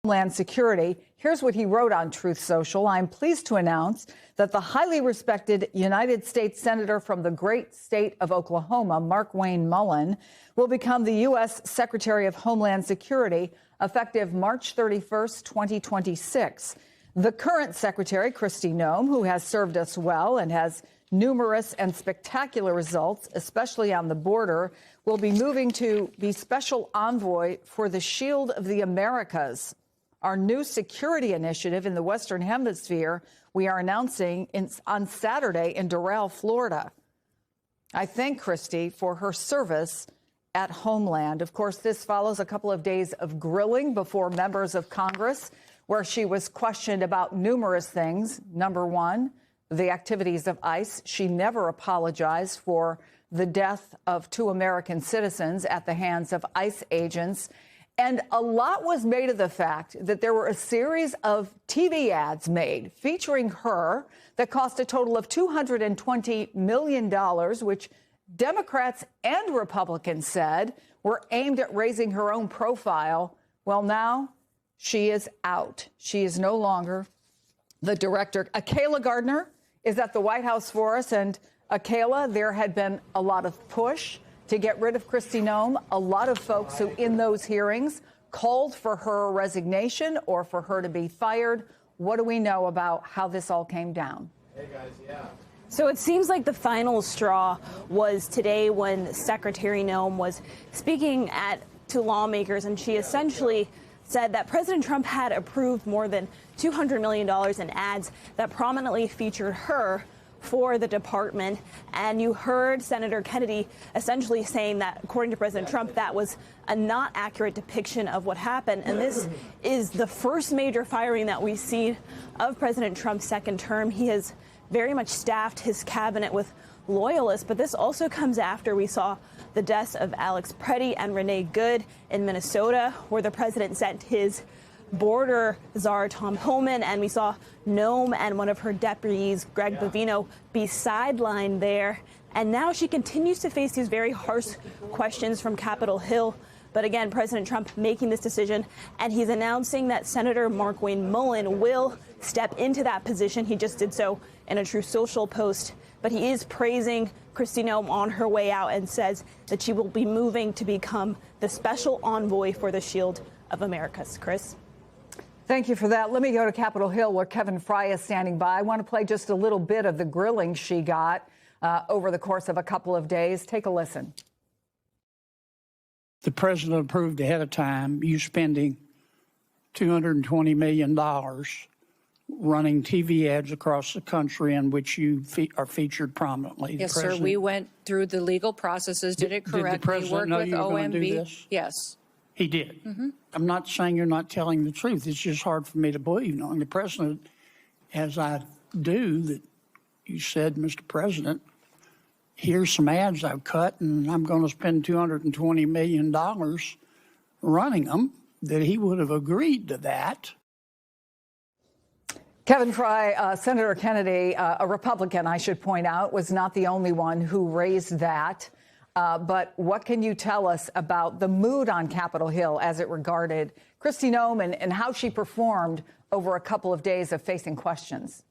Homeland Security. Here's what he wrote on Truth Social. I'm pleased to announce that the highly respected United States Senator from the great state of Oklahoma, Markwayne Mullin, will become the U.S. Secretary of Homeland Security effective March 31st, 2026. The current Secretary, Kristi Noem, who has served us well and has numerous and spectacular results, especially on the border, will be moving to be special envoy for the Shield of the Americas, our new security initiative in the Western Hemisphere we are announcing on Saturday in Doral, Florida. I thank Kristi for her service at Homeland. Of course, this follows a couple of days of grilling before members of Congress, where she was questioned about numerous things. Number one, the activities of ICE. She never apologized for the death of 2 American citizens at the hands of ICE agents. And a lot was made of the fact that there were a series of TV ads made featuring her that cost a total of $220 million, which Democrats and Republicans said were aimed at raising her own profile. Well, now she is out. She is no longer the director. Akayla Gardner is at the White House for us. And Akayla, there had been a lot of push to get rid of Kristi Noem. A lot of folks who in those hearings called for her resignation or for her to be fired. What do we know about how this all came down? Hey, guys, yeah. So it seems like the final straw was today when Secretary Noem was speaking to lawmakers, and she essentially said that President Trump had approved more than $200 million in ads that prominently featured her for the department. And you heard Senator Kennedy essentially saying that, according to President Trump, that was a not accurate depiction of what happened. And this is the first major firing that we've seen of President Trump's second term. He has very much staffed his cabinet with loyalists, but this also comes after we saw the deaths of Alex Preddy and Renee Good in Minnesota, where the president sent his border czar Tom Homan, and we saw Noem and one of her deputies, Greg Bovino, be sidelined there. And now she continues to face these very harsh questions from Capitol Hill. But again, President Trump making this decision, and he's announcing that Senator Markwayne Mullin will step into that position. He just did so in a Truth Social post. But he is praising Kristi Noem on her way out and says that she will be moving to become the special envoy for the Shield of Americas. Chris? Thank you for that. Let me go to Capitol Hill, where Kevin Fry is standing by. I want to play just a little bit of the grilling she got over the course of a couple of days. Take a listen. The president approved ahead of time you spending $220 million running TV ads across the country in which you are featured prominently. Yes, sir. We went through the legal processes, did it correctly, did the president know you were going to do this? Yes. He did. I'm not saying you're not telling the truth. It's just hard for me to believe, knowing the president, as I do, that you said, Mr. President, here's some ads I've cut, and I'm going to spend $220 million running them, that he would have agreed to that. Kevin Fry, Senator Kennedy, a Republican, I should point out, was not the only one who raised that. But what can you tell us about the mood on Capitol Hill as it regarded Kristi Noem and how she performed over a couple of days of facing questions?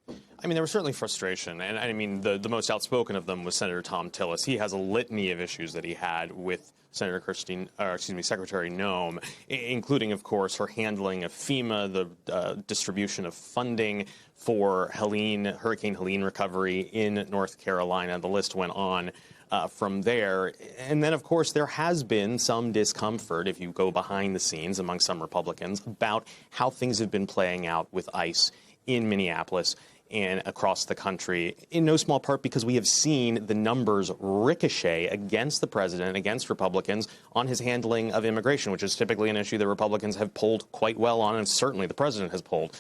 I mean, there was certainly frustration. And I mean, the most outspoken of them was Senator Tom Tillis. He has a litany of issues that he had with Secretary Noem, including, of course, her handling of FEMA, the distribution of funding for Hurricane Helene recovery in North Carolina. The list went on from there. And then, of course, there has been some discomfort, if you go behind the scenes, among some Republicans about how things have been playing out with ICE in Minneapolis and across the country, in no small part because we have seen the numbers ricochet against the president, against Republicans, on his handling of immigration, which is typically an issue that Republicans have polled quite well on, and certainly the president has polled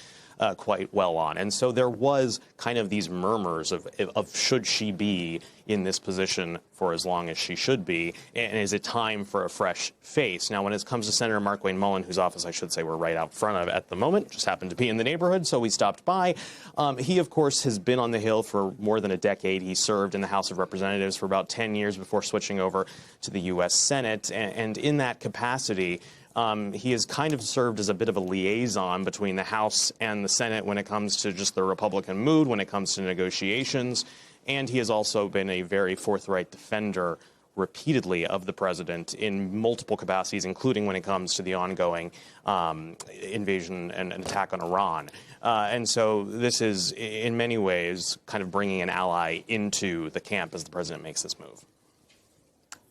quite well on. And so there was kind of these murmurs of should she be in this position for as long as she should be, and is it time for a fresh face? Now, when it comes to Senator Markwayne Mullin, whose office I should say we're right out front of at the moment, just happened to be in the neighborhood, so we stopped by. He, of course, has been on the Hill for more than a decade. He served in the House of Representatives for about 10 years before switching over to the U.S. Senate, and in that capacity, He has kind of served as a bit of a liaison between the House and the Senate when it comes to just the Republican mood, when it comes to negotiations. And he has also been a very forthright defender repeatedly of the president in multiple capacities, including when it comes to the ongoing invasion and attack on Iran. And so this is, in many ways, kind of bringing an ally into the camp as the president makes this move.